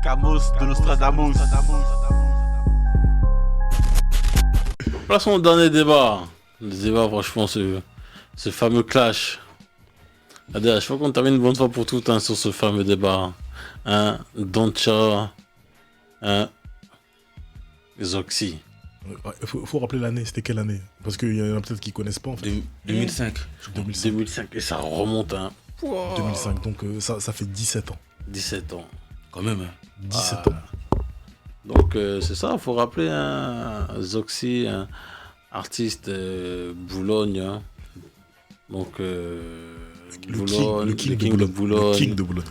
Camus de Nostradamus. Passons au dernier débat. Le débat, franchement, ce fameux clash. Allez, je crois qu'on termine une bonne fois pour toutes sur ce fameux débat. Doncha, Zoxy. Faut rappeler l'année, c'était quelle année? Parce qu'il y en a peut-être qui connaissent pas en fait. 2005. 2005, et ça remonte. 2005, donc ça fait 17 ans. 17 ans. Quand même. 17 ans. Donc c'est ça, il faut rappeler Zoxy, artiste Boulogne. Donc Boulogne, le king de Boulogne. Le king de Boulogne.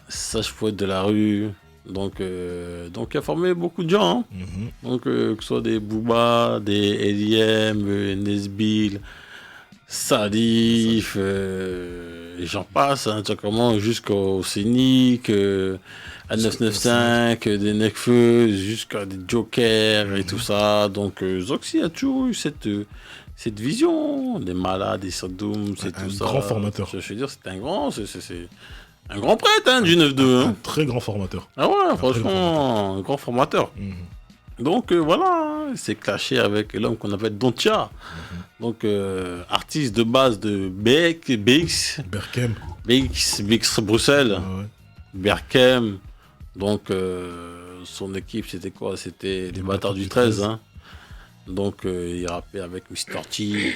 Sage poète de la rue. Donc il a formé beaucoup de gens. Hein. Donc que ce soit des Booba, des LIM, Nesbill, Salif, et j'en passe, hein, comment jusqu'au Scénic, à 995, des Necfeu, jusqu'à des Jokers et tout ça. Donc Zoxy a toujours eu cette vision des malades, des Sadoum, c'est tout ça. Un grand formateur. Je veux dire, c'est un grand prêtre hein, du 9-2. Un très grand formateur. Ah ouais, franchement, un grand formateur. Donc voilà, il s'est clashé avec l'homme qu'on appelle Doncha. Donc artiste de base de BX Bruxelles. Ah ouais. Berkem. Donc son équipe c'était quoi? C'était les Bâtards du 13. Hein. Donc il rappait avec Mr. T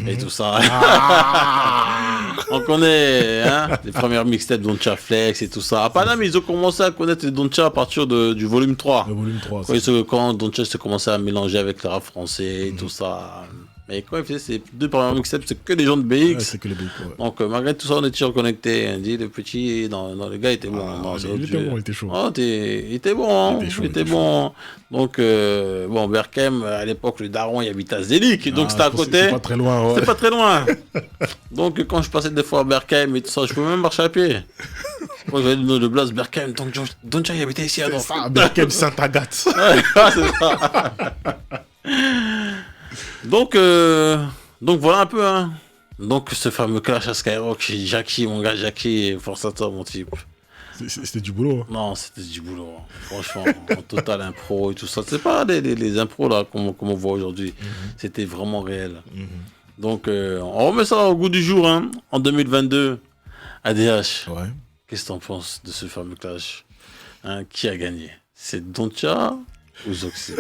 et tout ça. On connaît hein, les premières mixtapes Doncha Flex et tout ça. À Paname, ils ont commencé à connaître les Doncha à partir du volume 3. Le volume 3. Quand Doncha s'est commencé à mélanger avec le rap français et tout ça. Mais quand il faisait ses deux premières mixtapes, c'est que les gens de BX. Ouais, c'est que les BX, ouais. Donc malgré tout ça, on est toujours connectés. On dit le petit, non, le gars était bon. Il était bon, il était chaud. Oh, il était bon. Il était bon. Donc, Berkem, à l'époque, le daron, il habitait à Zélik. Donc c'était à côté. C'est pas très loin, ouais. C'est pas très loin. Donc quand je passais des fois à Berkem et tout ça, je pouvais même marcher à pied. Moi, j'avais le blast Berkem. Donc Doncha, il habitait ici. C'est ça, Berkem Saint-Agathe. C'est ça. Donc voilà un peu, hein. Donc ce fameux clash à Skyrock chez Jackie, mon gars Jackie, force à toi mon type. C'était du boulot. Hein. Non, c'était du boulot. Franchement, en total impro et tout ça. C'est pas les impros là comme on voit aujourd'hui. C'était vraiment réel. Donc on remet ça au goût du jour, hein. En 2022, ADH. Ouais. Qu'est-ce que t'en penses de ce fameux clash, hein? Qui a gagné? C'est Doncha ou Zoxy?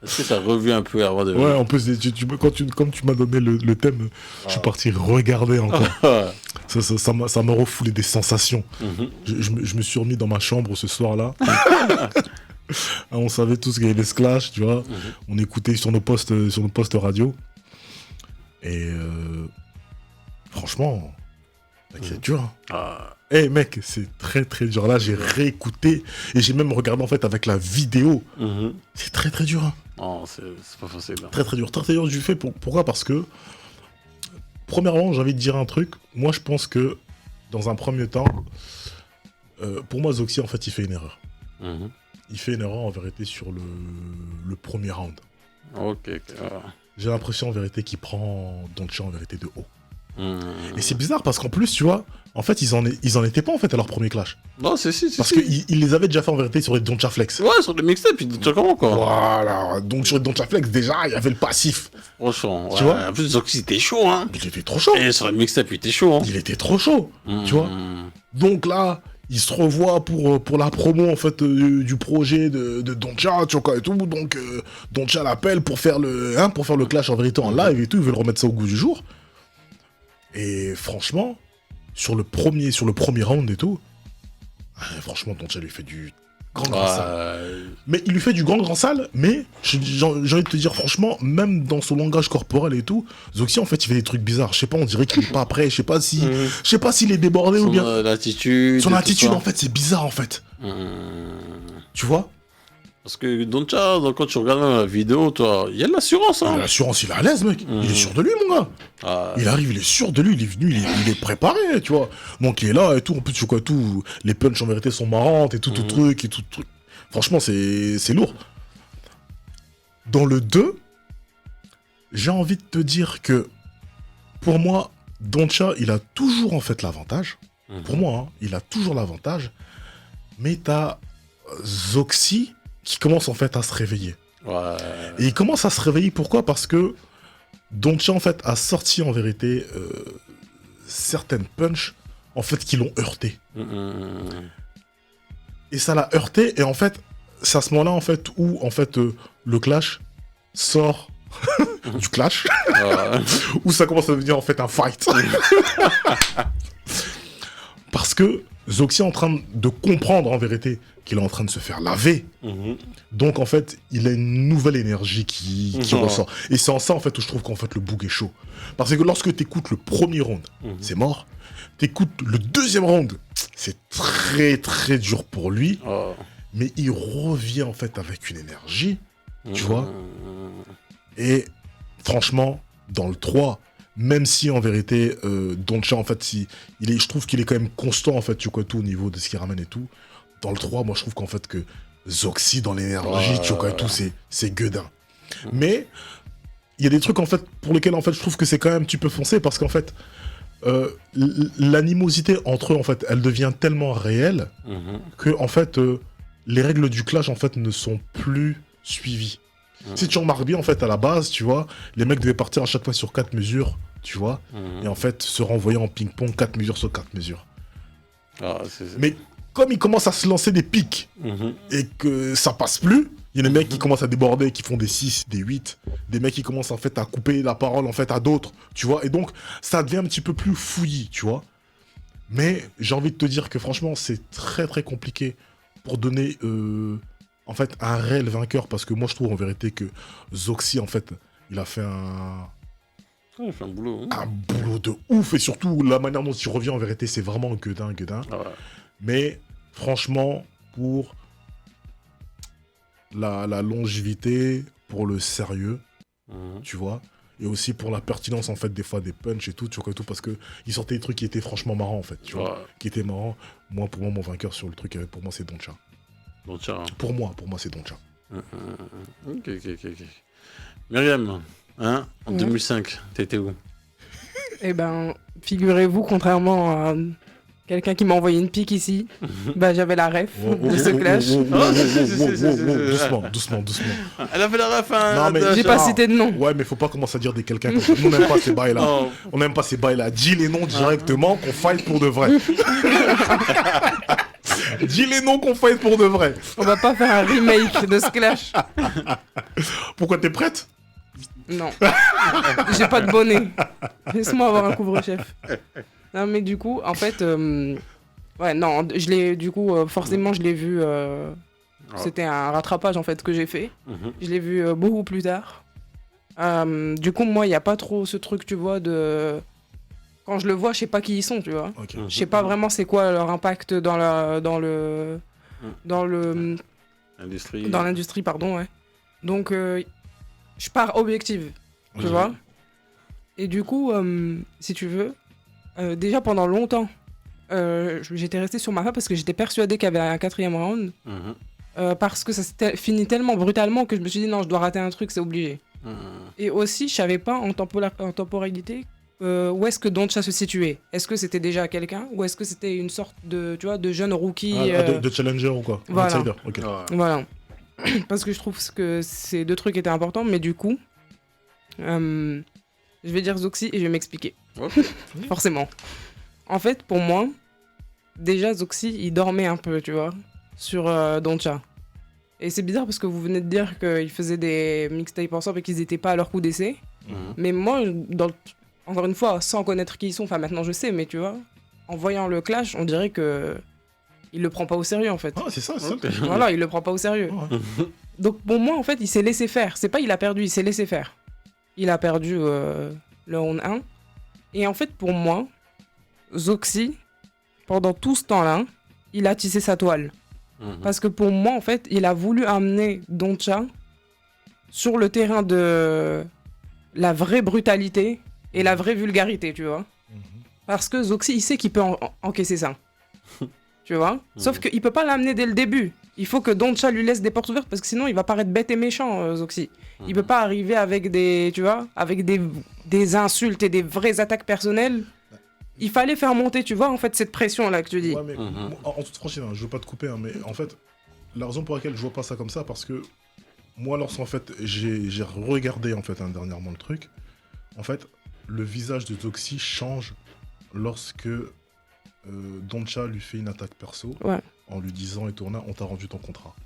Est-ce que tu as revu un peu avant de... Ouais, en plus, comme tu m'as donné le thème, je suis parti regarder encore. Ça m'a refoulé des sensations. Je me suis remis dans ma chambre ce soir-là. On savait tous qu'il y avait des clashs, tu vois. On écoutait sur nos postes radio. Et franchement, c'est dur. Hein. Hey mec, c'est très très dur. Là, j'ai réécouté et j'ai même regardé en fait avec la vidéo. C'est très très dur. Hein. Non, c'est pas facile. Hein. Très très dur. Très très dur du fait. Pourquoi? Parce que, premièrement, j'ai envie de dire un truc. Moi, je pense que, dans un premier temps, pour moi, Zoxy, en fait, il fait une erreur. Il fait une erreur en vérité sur le premier round. Ok. J'ai l'impression en vérité qu'il prend Doncha en vérité de haut. Et c'est bizarre parce qu'en plus, tu vois, en fait, ils en étaient pas en fait à leur premier clash. Non, si. Parce qu'ils les avaient déjà fait en vérité sur les Doncha Flex. Ouais, sur le mixtape, puis Doncha comment quoi. Voilà, donc sur les Doncha Flex, déjà, il y avait le passif. Franchement, tu vois. En plus, Zoxy était chaud, hein. Il était trop chaud. Et sur le mixtape, il était chaud. Hein. Il était trop chaud, tu vois. Donc là, ils se revoient pour la promo en fait du projet de Doncha, tu vois, et tout. Donc Doncha l'appelle pour faire le clash en vérité en live et tout. Ils veulent remettre ça au goût du jour. Et franchement, sur le premier round et tout, franchement, Doncha lui fait du grand sale. Mais il lui fait du grand sale, mais j'ai envie de te dire, franchement, même dans son langage corporel et tout, Zoxy, en fait, il fait des trucs bizarres. Je sais pas, on dirait qu'il est pas prêt. Je sais pas s'il est débordé ou bien. Son attitude, en fait, c'est bizarre, en fait. Tu vois? Parce que Doncha, quand tu regardes la vidéo, toi, il y a de l'assurance. Hein. L'assurance, il est à l'aise, mec. Il est sûr de lui, mon gars. Ah, Il arrive, il est sûr de lui, il est venu, il est préparé, tu vois. Donc il est là et tout. En plus, tu vois, tout, les punchs en vérité sont marrantes et tout, tout truc et tout truc. Franchement, c'est lourd. Dans le 2, j'ai envie de te dire que pour moi, Doncha, il a toujours en fait l'avantage. Pour moi, hein, il a toujours l'avantage. Mais t'as Zoxy qui commence en fait à se réveiller. ouais. Et il commence à se réveiller, pourquoi? Parce que Doncha en fait a sorti en vérité certaines punches en fait qui l'ont heurté. Et ça l'a heurté et en fait c'est à ce moment-là en fait où en fait le clash sort du clash où ça commence à devenir en fait un fight. Parce que Zoxy est en train de comprendre en vérité qu'il est en train de se faire laver. Donc en fait, il a une nouvelle énergie qui ressort. Et c'est en ça en fait où je trouve qu'en fait le boug est chaud. Parce que lorsque tu écoutes le premier round, c'est mort. Tu écoutes le deuxième round, c'est très très dur pour lui. Mais il revient en fait avec une énergie, tu vois. Et franchement, dans le 3, même si en vérité, Doncha, en fait, je trouve qu'il est quand même constant, en fait, tu vois, tout au niveau de ce qu'il ramène et tout. Dans le 3, moi, je trouve qu'en fait, que Zoxy, dans l'énergie, tu vois, et tout, c'est gueudin. Mais, il y a des trucs, en fait, pour lesquels, en fait, je trouve que c'est quand même un petit peu foncé, parce qu'en fait, l'animosité entre eux, en fait, elle devient tellement réelle, que, en fait, les règles du clash, en fait, ne sont plus suivies. Si tu remarques bien, en fait, à la base, tu vois, les mecs devaient partir à chaque fois sur 4 mesures, tu vois, et en fait, se renvoyer en ping-pong 4 mesures sur 4 mesures. Mais comme ils commencent à se lancer des pics, et que ça passe plus, il y a des mecs qui commencent à déborder, qui font des 6, des 8, des mecs qui commencent, en fait, à couper la parole, en fait, à d'autres, tu vois, et donc, ça devient un petit peu plus fouillis, tu vois. Mais j'ai envie de te dire que, franchement, c'est très, très compliqué pour donner... en fait, un réel vainqueur, parce que moi, je trouve en vérité que Zoxy, en fait, il a fait Il fait un boulot. un boulot de ouf, et surtout, la manière dont il revient, en vérité, c'est vraiment gueudin. Mais, franchement, pour la longévité, pour le sérieux, tu vois, et aussi pour la pertinence, en fait, des fois, des punchs et tout, tu vois, tout, parce que il sortait des trucs qui étaient franchement marrants, en fait, tu vois, qui étaient marrants. Pour moi, mon vainqueur sur le truc, pour moi, c'est Doncha. Pour moi, c'est Doncha. Ok. Myriam, hein, en 2005, t'étais où? Eh ben, figurez-vous, contrairement à quelqu'un qui m'a envoyé une pique ici, bah j'avais la ref de ce clash. Doucement. Elle a fait la ref, hein. Non, mais J'ai pas cité de nom. Ouais, mais faut pas commencer à dire des quelqu'un comme ça. Nous, on n'aime pas ces bails-là. On n'aime pas ces bails-là. Dis les noms directement, qu'on fight pour de vrai. Dis les noms qu'on fight pour de vrai. On va pas faire un remake de ce clash. Pourquoi t'es prête? Non. J'ai pas de bonnet. Laisse-moi avoir un couvre-chef. Non, mais du coup, en fait... ouais, non, je l'ai... Du coup, forcément, je l'ai vu... C'était un rattrapage, en fait, que j'ai fait. Je l'ai vu beaucoup plus tard. Du coup, moi, il n'y a pas trop ce truc, tu vois, de... Quand je le vois, je sais pas qui ils sont, tu vois. Okay. Je sais pas vraiment c'est quoi leur impact dans l'industrie, pardon, ouais. Donc, je pars objective, tu vois. Et du coup, si tu veux, déjà pendant longtemps, j'étais restée sur ma fin parce que j'étais persuadée qu'il y avait un 4e round. Parce que ça s'était fini tellement brutalement que je me suis dit non, je dois rater un truc, c'est obligé. Et aussi, je savais pas en temporalité où est-ce que Doncha se situait. Est-ce que c'était déjà quelqu'un ou est-ce que c'était une sorte de, tu vois, de jeune rookie de challenger ou quoi? Voilà. Outsider. Okay. Voilà. Parce que je trouve que ces deux trucs étaient importants, mais du coup, je vais dire Zoxy et je vais m'expliquer. Forcément. En fait, pour moi, déjà Zoxy, il dormait un peu, tu vois, sur Doncha. Et c'est bizarre parce que vous venez de dire qu'ils faisaient des mixtapes ensemble et qu'ils n'étaient pas à leur coup d'essai. Mais moi, encore une fois, sans connaître qui ils sont, enfin maintenant je sais, mais tu vois, en voyant le clash, on dirait que il le prend pas au sérieux en fait. Ah, c'est ça. Voilà, il le prend pas au sérieux. Donc pour moi, en fait, il s'est laissé faire. C'est pas il a perdu, il s'est laissé faire. Il a perdu le round 1. Et en fait, pour moi, Zoxy, pendant tout ce temps-là, il a tissé sa toile. Parce que pour moi, en fait, il a voulu amener Doncha sur le terrain de la vraie brutalité et la vraie vulgarité, tu vois. Parce que Zoxy, il sait qu'il peut encaisser ça. Tu vois. Sauf qu'il peut pas l'amener dès le début. Il faut que Doncha lui laisse des portes ouvertes parce que sinon il va paraître bête et méchant, Zoxy. Il peut pas arriver avec des, tu vois, avec des insultes et des vraies attaques personnelles. Il fallait faire monter, tu vois, en fait, cette pression-là que tu dis. Ouais, mais en toute franchise, hein, je veux pas te couper, hein, mais en fait, la raison pour laquelle je vois pas ça comme ça, parce que moi, lorsqu'en fait, j'ai regardé en fait dernièrement le truc, en fait, le visage de Zoxy change lorsque Doncha lui fait une attaque perso en lui disant Etourna, on t'a rendu ton contrat.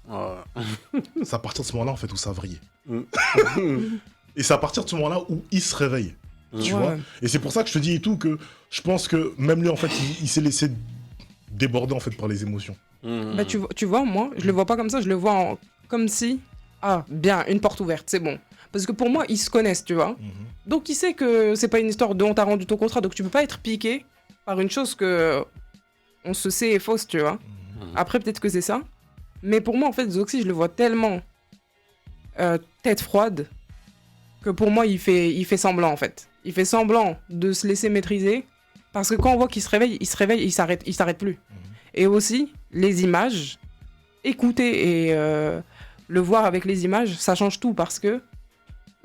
C'est à partir de ce moment-là en fait où ça vrille. Et c'est à partir de ce moment-là où il se réveille. Tu vois. Et c'est pour ça que je te dis et tout que je pense que même lui en fait il s'est laissé déborder en fait par les émotions. Bah tu vois, moi je le vois pas comme ça, je le vois comme si bien, une porte ouverte, c'est bon. Parce que pour moi ils se connaissent, tu vois. Donc il sait que c'est pas une histoire de on t'a rendu ton contrat, donc tu peux pas être piqué par une chose que on se sait est fausse, tu vois. Après peut-être que c'est ça, mais pour moi en fait Zoxy je le vois tellement tête froide que pour moi il fait semblant en fait. Il fait semblant de se laisser maîtriser parce que quand on voit qu'il se réveille, il s'arrête plus. Et aussi les images, écouter et le voir avec les images, ça change tout parce que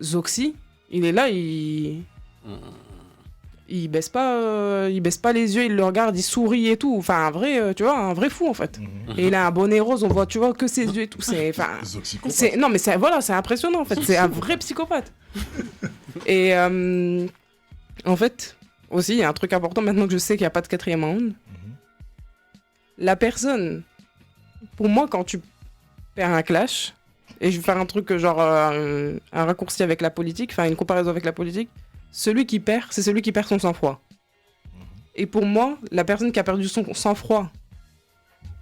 Zoxy, il est là, il baisse pas les yeux, il le regarde, il sourit et tout. Enfin, un vrai, tu vois, un vrai fou en fait. Et il a un bonnet rose, on voit, tu vois, que ses yeux et tout. Non, mais c'est impressionnant en fait. C'est un vrai psychopathe. Et en fait, aussi, il y a un truc important maintenant que je sais qu'il n'y a pas de quatrième round. La personne, pour moi, quand tu perds un clash, et je vais faire un truc genre un raccourci avec la politique, enfin une comparaison avec la politique, celui qui perd, c'est celui qui perd son sang-froid. Et pour moi, la personne qui a perdu son sang-froid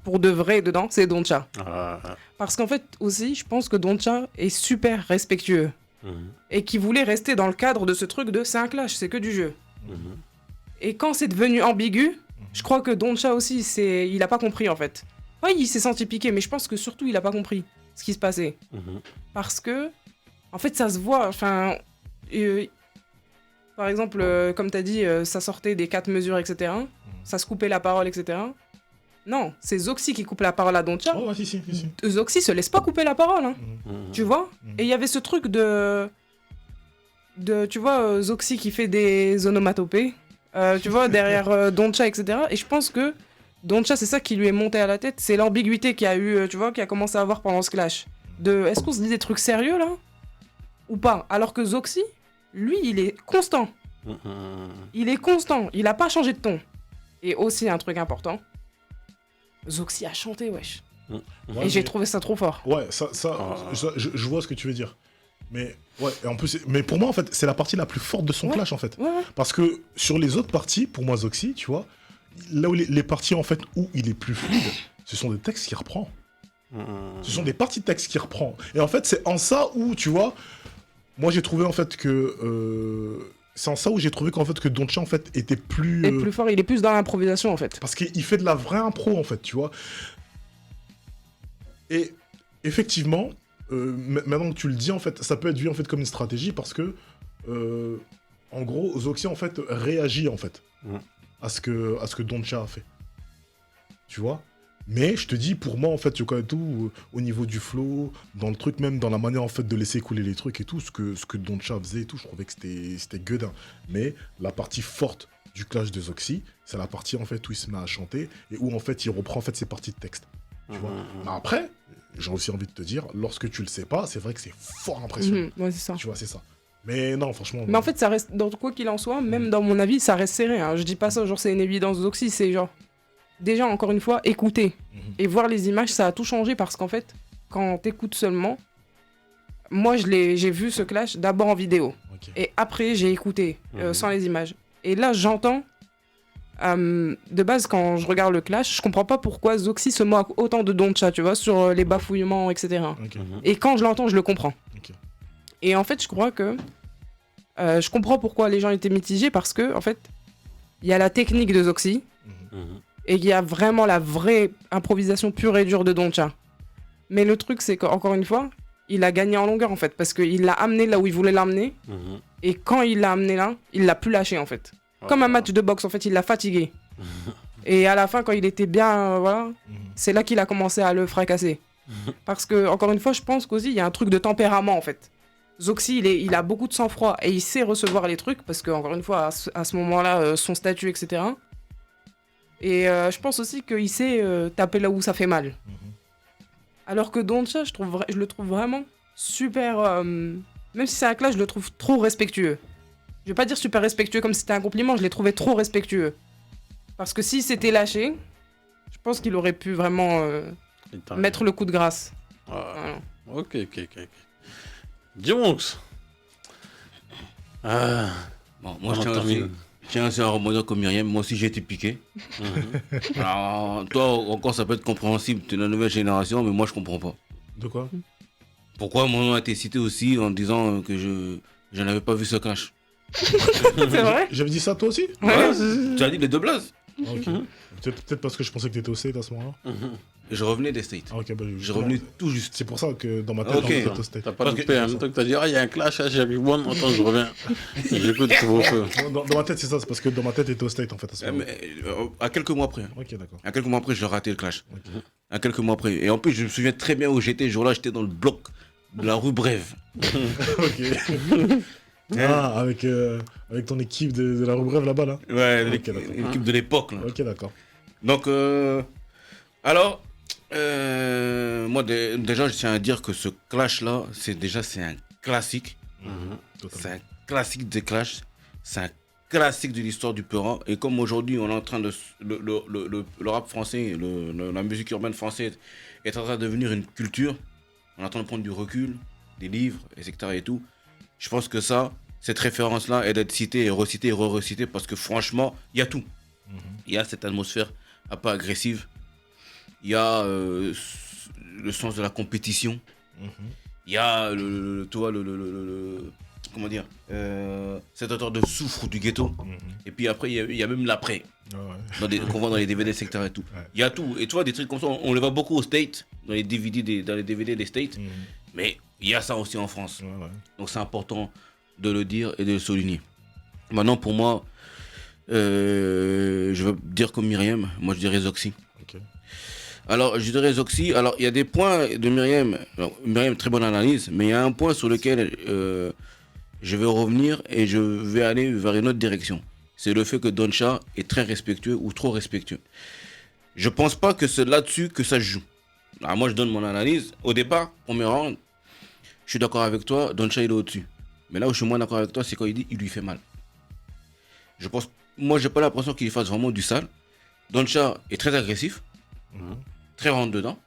pour de vrai dedans, c'est Doncha. Parce qu'en fait, aussi, je pense que Doncha est super respectueux. Et qui voulait rester dans le cadre de ce truc de c'est un clash, c'est que du jeu. Et quand c'est devenu ambigu, je crois que Doncha aussi, il a pas compris en fait. Oui, il s'est senti piqué, mais je pense que surtout il a pas compris ce qui se passait. Parce que, en fait, ça se voit, enfin... par exemple, comme t'as dit, ça sortait des 4 mesures, etc. Ça se coupait la parole, etc. Non, c'est Zoxy qui coupe la parole à Doncha. Oh, ouais, si. Zoxy se laisse pas couper la parole, hein. Tu vois. Et il y avait ce truc de tu vois, Zoxy qui fait des onomatopées, tu vois, derrière Doncha, etc. Et je pense que Doncha, c'est ça qui lui est monté à la tête, c'est l'ambiguïté qu'il y a eu, tu vois, qu'il a commencé à avoir pendant ce clash. Est-ce qu'on se dit des trucs sérieux, là? Ou pas? Alors que Zoxy, lui, il est constant. Il est constant, il a pas changé de ton. Et aussi, un truc important, Zoxy a chanté, wesh. Et j'ai trouvé ça trop fort. Ouais, je vois ce que tu veux dire. Mais ouais, et en plus, mais pour moi en fait, c'est la partie la plus forte de son clash en fait. Parce que sur les autres parties, pour moi Zoxy, tu vois, là où les parties en fait où il est plus fluide, ce sont des textes qu'il reprend. Ce sont des parties de textes qu'il reprend. Et en fait, c'est en ça où, tu vois, moi j'ai trouvé en fait que c'est en ça où j'ai trouvé qu'en fait que Doncha en fait était plus plus fort, il est plus dans l'improvisation en fait. Parce qu'il fait de la vraie impro en fait, tu vois. Et effectivement, maintenant que tu le dis en fait, ça peut être vu en fait comme une stratégie parce que en gros, Zoxy en fait réagit en fait à ce que Doncha a fait. Tu vois. Mais je te dis, pour moi, en fait, tu connais tout, au niveau du flow, dans le truc, même dans la manière, en fait, de laisser couler les trucs et tout, ce que Doncha faisait et tout, je trouvais que c'était gueudin. Mais la partie forte du clash de Zoxy, c'est la partie, en fait, où il se met à chanter et où, en fait, il reprend, en fait, ses parties de texte. Tu vois. Mais après, j'ai aussi envie de te dire, lorsque tu le sais pas, c'est vrai que c'est fort impressionnant. Ouais, c'est ça. Tu vois, c'est ça. Mais non, franchement... Mais en fait, ça reste, dans quoi qu'il en soit, même dans mon avis, ça reste serré. Hein. Je dis pas ça, genre, c'est une évidence Zoxy, c'est genre... Déjà, encore une fois, écouter et voir les images, ça a tout changé parce qu'en fait, quand t'écoutes seulement, moi, j'ai vu ce clash d'abord en vidéo. Et après, j'ai écouté sans les images. Et là, j'entends, de base, quand je regarde le clash, je comprends pas pourquoi Zoxy se moque autant de Doncha, tu vois, sur les bafouillements, etc. Et quand je l'entends, je le comprends. Et en fait, je crois que je comprends pourquoi les gens étaient mitigés parce que, en fait, il y a la technique de Zoxy. Et il y a vraiment la vraie improvisation pure et dure de Doncha. Mais le truc, c'est qu'encore une fois, il a gagné en longueur, en fait, parce qu'il l'a amené là où il voulait l'amener. Et quand il l'a amené là, il l'a plus lâché, en fait. Comme un match de boxe, en fait, il l'a fatigué. Et à la fin, quand il était bien, voilà, c'est là qu'il a commencé à le fracasser. Parce que, encore une fois, je pense qu'aussi, il y a un truc de tempérament, en fait. Zoxy, il a beaucoup de sang-froid et il sait recevoir les trucs, parce que, encore une fois, à ce moment-là, son statut, etc. Et je pense aussi qu'il sait taper là où ça fait mal. Alors que Doncha, je le trouve vraiment super... même si c'est un clash, je le trouve trop respectueux. Je vais pas dire super respectueux comme si c'était un compliment, je l'ai trouvé trop respectueux. Parce que s'il s'était lâché, je pense qu'il aurait pu vraiment mettre le coup de grâce. Voilà. Ok. Dimonx. Bon, moi, je tiens aussi à rebondir comme Myriam. Moi aussi, j'ai été piqué. Alors, toi, encore, ça peut être compréhensible. Tu es de la nouvelle génération, mais moi, je comprends pas. De quoi? Pourquoi mon nom a été cité aussi en disant que je n'avais pas vu ce clash? C'est vrai? J'avais dit ça toi aussi? Ouais, tu as dit les deux blazes. Ok. Peut-être parce que je pensais que t'étais au State à ce moment-là. Je revenais des States. Ah, ok, bah, Je revenu tout juste. C'est pour ça que dans ma tête, Ok. t'étais au State. T'as pas loupé, hein. Donc t'as dit, il y a un clash, j'ai vu bon, attends, je reviens. J'écoute vos feux. Dans ma tête, c'est ça, c'est parce que dans ma tête, t'étais au State en fait à ce moment-là. À quelques mois après. Ok, d'accord. À quelques mois après, j'ai raté le clash. À quelques mois après. Et en plus, je me souviens très bien où j'étais. Ce jour-là, j'étais dans le bloc de la rue Brève. Ok. Ah, avec ton équipe de la rue Brève là-bas, là? Ouais, Ok, d'accord. l'équipe de l'époque. Là. Ok, d'accord. Donc, alors, moi, déjà, je tiens à dire que ce clash-là, c'est un classique. C'est un classique des clashs. C'est un classique de l'histoire du Peura. Et comme aujourd'hui, on est en train de... Le rap français, la musique urbaine française est en train de devenir une culture. On est en train de prendre du recul, des livres, etc. et tout. Je pense que ça, cette référence-là, est d'être citée et recitée et re-recitée parce que franchement, il y a tout. Il y a cette atmosphère un peu agressive. Il y a le sens de la compétition. Il y a comment dire, cette odeur de soufre du ghetto. Et puis après, il y a même l'après. Qu'on voit dans les DVD, etc. et tout. Il y a tout. Et tu vois, des trucs comme ça, on les voit beaucoup aux States, dans les DVD des States. Mais il y a ça aussi en France. Donc c'est important de le dire et de le souligner. Maintenant, pour moi, je veux dire comme Myriam, moi je dirais Zoxy. Alors, je dirais Zoxy. Alors, il y a des points de Myriam. Alors, Myriam, très bonne analyse, mais il y a un point sur lequel je vais revenir et je vais aller vers une autre direction. C'est le fait que Doncha est très respectueux ou trop respectueux. Je pense pas que c'est là-dessus que ça se joue. Alors, moi, je donne mon analyse. Au départ, premier round, je suis d'accord avec toi, Doncha il est au-dessus. Mais là où je suis moins d'accord avec toi, c'est quand il dit il lui fait mal. Je pense, moi, j'ai pas l'impression qu'il fasse vraiment du sale. Doncha est très agressif. Très rentre dedans.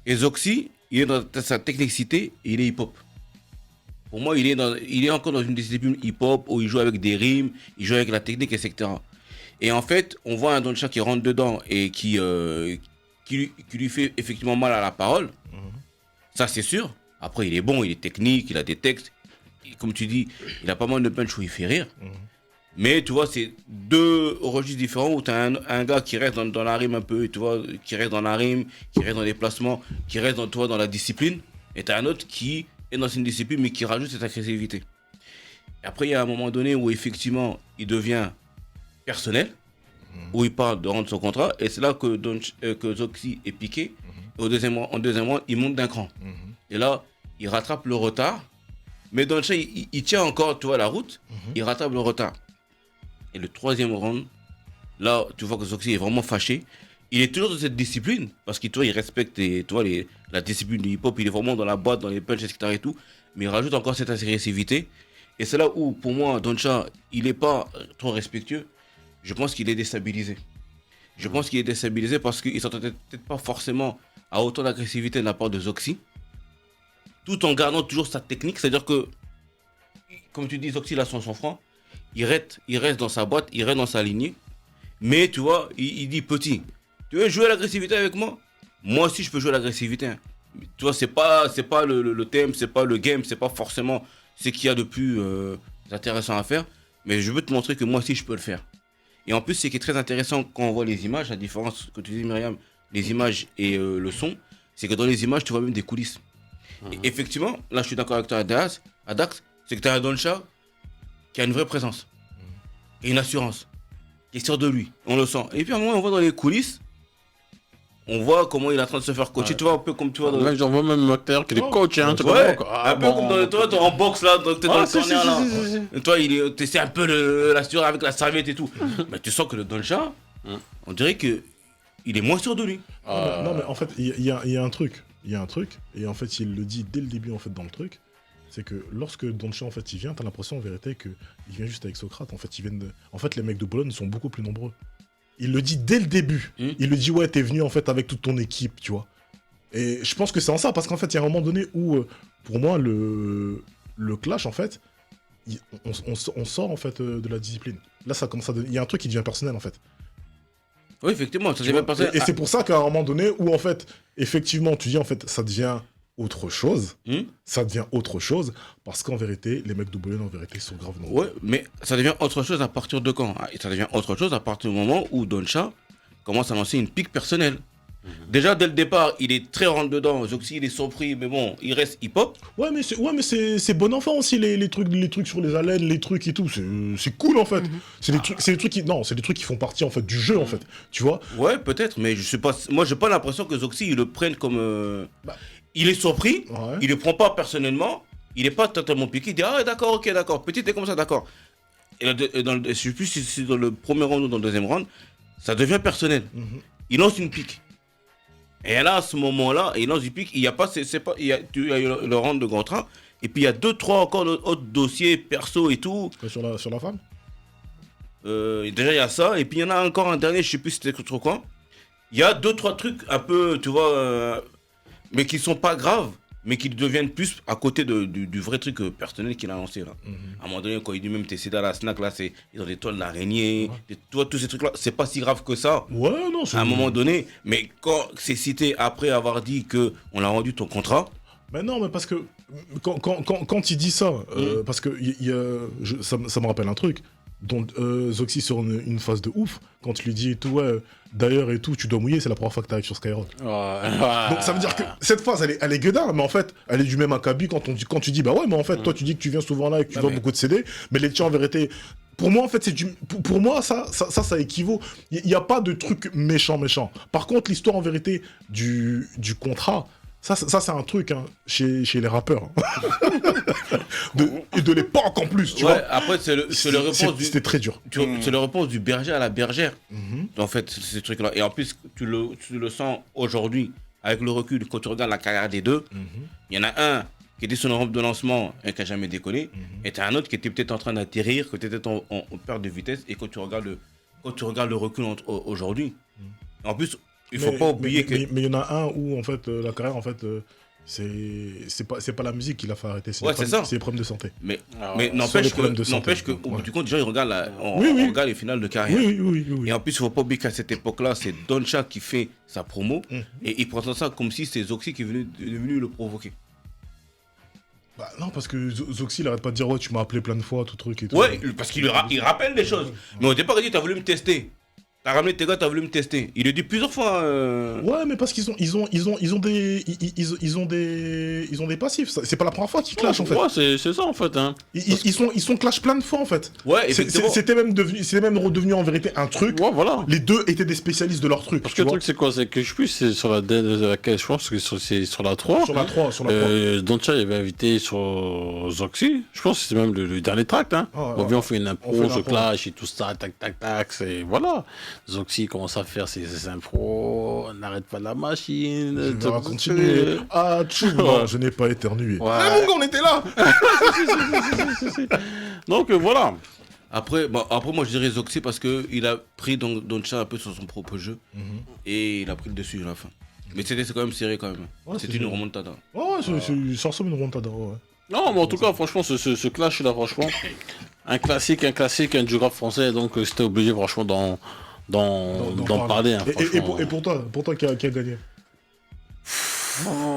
Et Zoxy, il est dans sa technicité et il est hip-hop. Pour moi, il est encore dans une discipline hip-hop où il joue avec des rimes, il joue avec la technique, etc. Et en fait, on voit un Doncha qui rentre dedans et qui lui fait effectivement mal à la parole. Ça, c'est sûr. Après, il est bon, il est technique, il a des textes. Et comme tu dis, il a pas mal de punch où il fait rire. Mais tu vois, c'est deux registres différents où tu as un gars qui reste dans la rime un peu, tu vois, qui reste dans la rime, qui reste dans les placements, qui reste dans la discipline. Et tu as un autre qui est dans une discipline mais qui rajoute cette agressivité. Et après, il y a un moment donné où effectivement, il devient personnel, où il parle de rendre son contrat. Et c'est là que Zoxy est piqué. Et en deuxième round, il monte d'un cran. Et là, il rattrape le retard. Mais Doncha, il tient encore, tu vois, la route. Il rattrape le retard. Et le troisième round, là, tu vois que Zoxy est vraiment fâché. Il est toujours dans cette discipline, parce qu'il respecte la discipline du hip-hop. Il est vraiment dans la boîte, dans les punches, etc. et tout. Mais il rajoute encore cette agressivité. Et c'est là où, pour moi, Doncha, il n'est pas trop respectueux. Je pense qu'il est déstabilisé. Je pense qu'il est déstabilisé parce qu'il ne s'attendait peut-être pas forcément à autant d'agressivité de la part de Zoxy. Tout en gardant toujours sa technique. C'est-à-dire que, comme tu dis, Zoxy, il a son sang-froid. Il reste dans sa boîte, il reste dans sa lignée. Mais tu vois, il dit petit, tu veux jouer à l'agressivité avec moi? Moi aussi je peux jouer à l'agressivité. Hein. Tu vois, c'est pas le thème, c'est pas le game, c'est pas forcément ce qu'il y a de plus intéressant à faire. Mais je veux te montrer que moi aussi je peux le faire. Et en plus, ce qui est très intéressant quand on voit les images, la différence que tu dis, Myriam, les images et le son, c'est que dans les images, tu vois même des coulisses. Et effectivement, là, je suis d'accord avec toi, Dax, c'est que tu as un Doncha qui a une vraie présence, et une assurance, qui est sûr de lui, on le sent. Et puis à un moment, on voit dans les coulisses, on voit comment il est en train de se faire coacher, tu vois, un peu comme tu vois dans Là, j'en vois même Mokhtar qui est coach, hein, tu ouais, comprends, quoi. un peu comme dans toi, t'es en boxe là, donc t'es dans le corner là. Si. Et toi, t'essaies un peu l'assurer avec la serviette et tout. Mais tu sens que le Doncha, on dirait que il est moins sûr de lui. Non, mais en fait, il y a un truc. Il y a un truc, et en fait, il le dit dès le début, en fait, dans le truc. C'est que lorsque Doncha, en fait, il vient, t'as l'impression, en vérité, qu'il vient juste avec Socrate. En fait, en fait, les mecs de Bologne sont beaucoup plus nombreux. Il le dit dès le début. Il le dit, ouais, t'es venu, en fait, avec toute ton équipe, tu vois. Et je pense que c'est en ça, parce qu'en fait, il y a un moment donné où, pour moi, le clash, en fait, on sort, en fait, de la discipline. Là, ça commence à il y a un truc qui devient personnel, en fait. Oui, effectivement, ça devient personnel. Et c'est pour ça qu'à un moment donné, où, en fait, effectivement, tu dis, en fait, ça devient autre chose. Ça devient autre chose, parce qu'en vérité, les mecs de Bologne, en vérité, sont grave nombreux. Ouais, mais ça devient autre chose à partir de quand? Ça devient autre chose à partir du moment où Doncha commence à lancer une pique personnelle. Déjà, dès le départ, il est très rentre dedans. Zoxy, il est surpris, mais bon, il reste hip-hop. Ouais, mais c'est bon enfant aussi, les trucs sur les haleines, les trucs et tout. C'est cool, en fait. C'est des trucs qui font partie, en fait, du jeu, en fait. Tu vois? Ouais, peut-être, mais je sais pas. Moi, j'ai pas l'impression que Zoxy, il le prenne comme. Il est surpris, il le prend pas personnellement, il est pas totalement piqué. Il dit, ah, d'accord, ok, d'accord. Petit est comme ça, d'accord. Et je sais plus si c'est dans le premier round ou dans le deuxième round, ça devient personnel. Il lance une pique. Et là, à ce moment-là, il lance une pique. Il y a pas, il y a le round de grand train. Et puis il y a 2-3 encore autres dossiers perso et tout. Sur la femme. Déjà, il y a ça. Et puis il y en a encore un dernier, je sais plus c'était trop quoi. Il y a 2-3 trucs un peu, tu vois, mais qui sont pas graves, mais qui deviennent plus à côté du vrai truc personnel qu'il a lancé là. À un moment donné, quand il dit même t'es cédé à la snack là, ils ont des toiles d'araignée, tu vois, tous ces trucs là, c'est pas si grave que ça. Ouais, non, c'est. À un moment donné, mais quand c'est cité après avoir dit que on a rendu ton contrat. Mais non, mais parce que quand il dit ça, parce que ça me rappelle un truc. Donc Zoxy sur une phase de ouf, quand tu lui dis et tout, ouais, d'ailleurs et tout, tu dois mouiller, c'est la première fois que t'arrives sur Skyrock. Donc ça veut dire que cette phase, elle est gueudard, mais en fait, elle est du même acabit quand tu dis, bah ouais, mais en fait, toi tu dis que tu viens souvent là et que tu vois beaucoup de CD, mais les tiens en vérité. Pour moi, en fait, pour moi, ça équivaut. Il n'y a pas de truc méchant. Par contre, l'histoire en vérité du contrat. Ça c'est un truc chez les rappeurs. Et de l'époque en plus, tu vois. Après, c'est le réponse C'était très dur. C'est le réponse du berger à la bergère. En fait, ces trucs-là. Et en plus, tu le sens aujourd'hui, avec le recul, quand tu regardes la carrière des deux, il y en a un qui était sur une rampe de lancement et qui n'a jamais décollé, et tu as un autre qui était peut-être en train d'atterrir, que tu étais en perte de vitesse, et quand tu regardes le recul aujourd'hui, en plus, il faut pas oublier que... Mais il y en a un où, en fait, la carrière, en fait, c'est pas la musique qui l'a fait arrêter, c'est les problèmes de santé. Mais n'empêche que au bout du compte, déjà, ils regardent regarde les finales de carrière. Oui. Et en plus, il faut pas oublier qu'à cette époque-là, c'est Doncha qui fait sa promo, et il présente ça comme si c'est Zoxy qui est venu le provoquer. Bah non, parce que Zoxy, il arrête pas de dire, ouais, tu m'as appelé plein de fois, tout truc et tout. Ouais, parce qu'il rappelle des choses. Mais au départ, il dit, t'as voulu me tester. T'as ramené tes gars, t'as voulu me tester. Il le dit plusieurs fois. Ouais, mais parce qu'ils ont des passifs. C'est pas la première fois qu'ils clashent en fait. Ouais, c'est ça en fait. Ils sont clash plein de fois en fait. Ouais, c'était même redevenu en vérité un truc. Ouais, voilà. Les deux étaient des spécialistes de leur truc. Parce que le truc c'est quoi? C'est que je sais plus, c'est sur laquelle je pense que c'est sur la 3. Sur la 3. Doncha il avait invité sur Zoxy. Je pense que c'était même le dernier tract. On vient, on fait une impro, on se clash et tout ça, tac, c'est voilà. Zoxy commence à faire ses impros, on n'arrête pas la machine. Je vais continuer. Ah, non, je n'ai pas éternué. Ouais. Ah mon gars, on était là. Donc voilà. Après, moi je dirais Zoxy parce qu'il a pris Doncha un peu sur son propre jeu et il a pris le dessus à la fin. Mais c'est quand même serré quand même. Ouais, c'était une remontada. Ouais, ça ressemble à une remontada. Ouais. Non, mais en tout cas, franchement, ce clash là, franchement, un classique, un du rap français, donc c'était obligé, franchement, d'en parler. Et pour toi qui a gagné?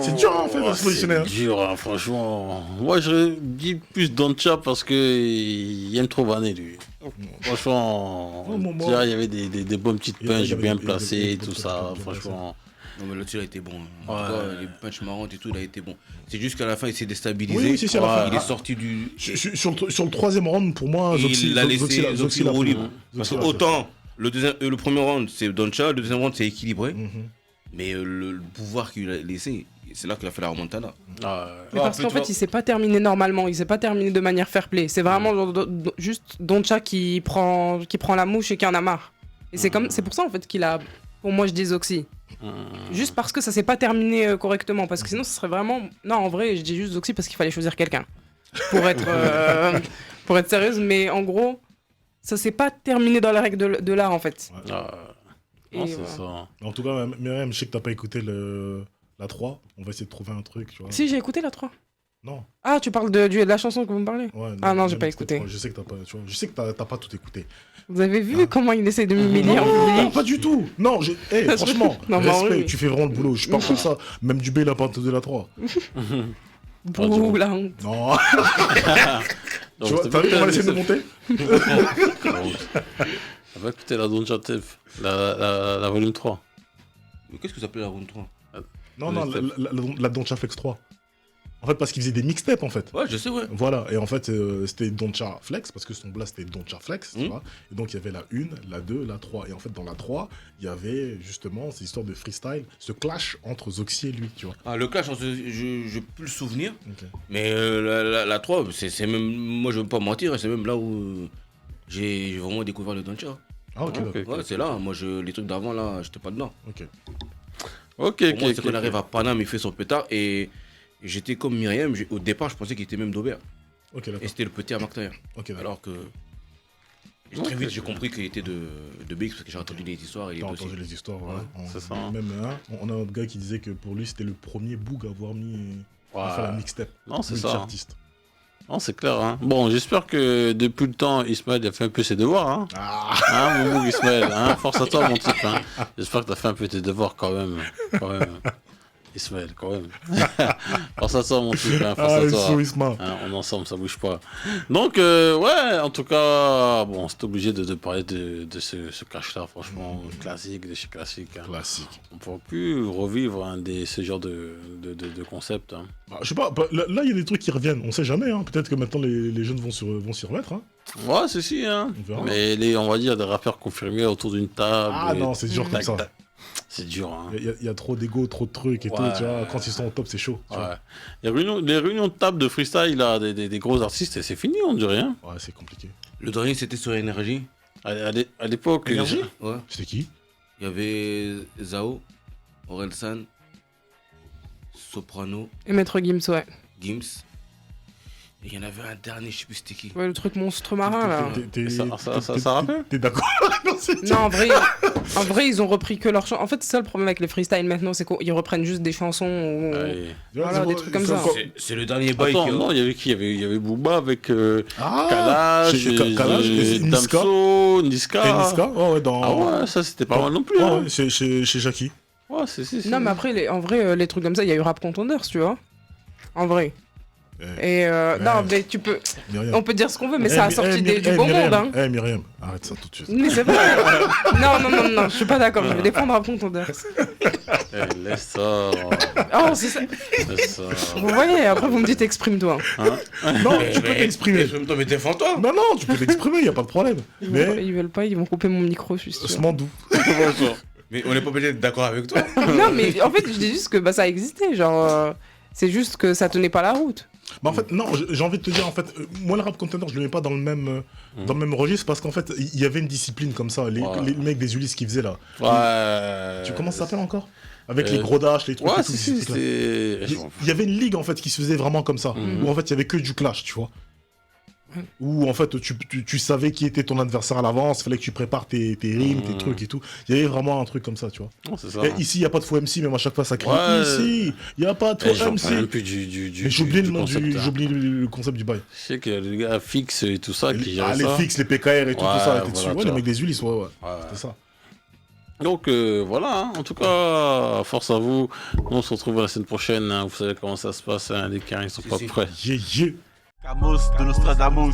C'est dur, hein, en fait, de se positionner. Hein. C'est dur, hein, franchement. Moi, je dis plus Doncha parce qu'il aime trop vanner, lui. Franchement, moi- tu vois, il y avait des bonnes petites Il y avait- punches il y avait bien des- placées des- et des- tout des- ça, des- franchement. Non, mais l'autre, il a été bon. En Ouais. tout cas, les punchs marrantes et tout, il a été bon. C'est juste qu'à la fin, il s'est déstabilisé. Oui, c'est à la fin. Il est sorti du. Sur le troisième round, pour moi, Et Zoxy il a laissé l'a- Zoxy l'a roue pris. libre. Parce Zoxy que l'a autant le premier round, c'est Doncha, le deuxième round, c'est équilibré. pris. Mais le pouvoir qu'il a laissé, c'est là qu'il a fait la remontada. Mais parce qu'en fait, il s'est pas terminé normalement, il s'est pas terminé de manière fair play. C'est vraiment genre juste Doncha qui prend la mouche et qui en a marre. Et c'est pour ça en fait qu'il a, pour moi je dis Zoxy. Juste parce que ça s'est pas terminé correctement. Parce que sinon ce serait vraiment, non en vrai je dis juste Zoxy parce qu'il fallait choisir quelqu'un pour être sérieuse. Mais en gros, ça s'est pas terminé dans les règles de l'art en fait. Non, Et c'est voilà. ça. En tout cas, Myriam, je sais que t'as pas écouté la 3. On va essayer de trouver un truc, tu vois. Si j'ai écouté la 3. Non. Ah tu parles de la chanson que vous me parlez. Ouais, Ah non, j'ai même pas si t'es écouté. pas- Je sais que t'as pas, tu vois. Je sais que t'as pas tout écouté. Vous avez vu comment il essaie de m'humilier en Non, public. pas du tout. Non, franchement, Non, mais respect, oui. tu fais vraiment le boulot. Je parle comme ça. Même Dubé, il a pas entendu la 3. Bouh, la honte. Non. Donc, Tu vois, t'as t'as vu pas comment elle écouté essaie de monter T'as pas écouté la Doncha Tape, la volume 3. Mais qu'est-ce que ça s'appelle la round 3? Non, la Doncha Flex 3. En fait, parce qu'il faisait des mixtapes, en fait. Ouais, je sais, ouais. Voilà, et en fait, c'était Doncha Flex, parce que son blast c'était Doncha Flex, tu Mhm. vois. Et donc, il y avait la 1, la 2, la 3. Et en fait, dans la 3, il y avait justement ces histoires de freestyle, ce clash entre Zoxy et lui, tu vois. Ah, le clash, je peux le souvenir. Ok. Mais la 3, c'est même. Moi, je veux pas mentir, c'est même là où j'ai vraiment découvert le Doncha. Ah, ok, Ok. d'accord. Ouais, c'est là. Moi, les trucs d'avant, là, j'étais pas dedans. Ok. Ok, Pour moi, c'est qu'on arrive à Paname, il fait son pétard. Et j'étais comme Myriam. Au départ, je pensais qu'il était même d'Aubert. Ok, Et d'accord. c'était le petit à Martailleur. Ok, d'accord. Alors que. Très vite, j'ai compris qu'il était de BX parce que j'ai entendu les histoires et les T'as dossiers. entendu les histoires, Ouais, ouais. c'est ça. Même, hein, on a un autre gars qui disait que pour lui, c'était le premier Boog à avoir mis. à faire la mixtape. Non, c'est ça. Multi-artiste. Non, c'est clair. Hein. Bon, j'espère que depuis le temps, Ismaël a fait un peu ses devoirs. Hein, Ah, mon bouc Ismaël. Hein. Force à toi, mon type. Hein. J'espère que tu as fait un peu tes devoirs quand même. Ismaël, quand même. Force à toi, mon type. Hein. Force ah, à ils toi. sont Isma. Hein, on est ensemble, ça bouge pas. Donc, ouais, en tout cas, bon, c'est obligé de parler de ce clash-là, franchement, classique, de chez classique. Hein. Classique. On ne pourra plus revivre ce genre de concept. Hein. Bah, je sais pas, là, il y a des trucs qui reviennent. On sait jamais, hein. Peut-être que maintenant les jeunes vont s'y remettre. Hein. Ouais, c'est si, hein. On verra. Mais on va dire des rappeurs confirmés autour d'une table. Ah et- non, c'est dur comme tac, ça. tac. C'est dur, hein. Il y a trop d'ego, trop de trucs et tout. Ouais. Tu vois, quand ils sont au top, c'est chaud. tu vois. Ouais. Les réunions de table de freestyle là, des gros artistes, et c'est fini, on dirait. Hein. Ouais, c'est compliqué. Le dernier, c'était sur Énergie. À l'époque, Énergie Ouais. C'était qui? Il y avait Zao, Orelsan, Soprano, Et Maître Gims, ouais. Gims. Et il y en avait un dernier, je sais plus c'était qui. Ouais, le truc monstre marin là. Ça rappelle T'es d'accord? Non, c'est- Non, en vrai, ils ont repris que leurs chansons. En fait, c'est ça le problème avec les freestyles maintenant, c'est qu'ils reprennent juste des chansons. Ouais. Voilà, des trucs comme ça. C'est le dernier bail Attends, qui non, il y avait qui il y avait Booba avec Ah, Kalash, Kalash, et Niska. Damso, Niska. Et Niska, ouais, dans. Ah ouais, ça c'était pas mal non plus. Ouais, Hein. ouais, chez Jackie. Ouais, c'est. Non, mais après, en vrai, les trucs comme ça, il y a eu Rap Contenders, tu vois. En vrai. Et non, mais tu peux. Myriam. On peut dire ce qu'on veut, mais ça a sorti du beau monde, hein. Eh, Myriam, arrête ça tout de suite. Mais c'est vrai. Non, je suis pas d'accord, je vais défendre Rap Contenders. Eh, laisse ça. Oh, c'est ça. Laisse ça. Vous voyez, après, vous me dites exprime-toi. Non, tu peux t'exprimer. Exprime-toi, mais défends-toi. Non, non, tu peux t'exprimer, y a pas de problème. Mais, Ils veulent pas, ils vont couper mon micro, je suis sûr. doucement doux. Mais on n'est pas obligé d'être d'accord avec toi. Non, mais en fait, je dis juste que bah, ça existait, genre. C'est juste que ça tenait pas la route. Bah en fait, non, j'ai envie de te dire, en fait, moi le rap contender, je le mets pas dans le même registre parce qu'en fait, il y avait une discipline comme ça, les mecs des Ulysses qui faisaient là. Ouais. Tu comment ça s'appelle encore? Avec les gros dash, les trucs Ouais, et tout. si, c'est. Il y avait une ligue en fait qui se faisait vraiment comme ça, où en fait il y avait que du clash, tu vois. Où en fait tu savais qui était ton adversaire à l'avance, fallait que tu prépares tes rimes, tes trucs et tout. Il y avait vraiment un truc comme ça, tu vois. Non, c'est ça. Et ici, il n'y a pas de faux MC, même à chaque fois ça crie Ouais. ici, il n'y a pas de Eh, faux j'en parle même MC. plus du Mais j'oublie le nom concept, hein. j'oublie le concept du bail. Je sais que les gars fixes et tout ça qui Ah, gèrent les ça. fixes, les PKR et tout, Ouais, tout ça, voilà, était dessus. tu Ouais, les vois. mecs des Ulysses, ouais. Ouais. C'était ça. Donc voilà, hein. En tout cas, force à vous. On se retrouve la semaine prochaine. Hein. Vous savez comment ça se passe. Hein. Les carrés sont pas prêts. Yeah, yeah. Camus de Nostradamus.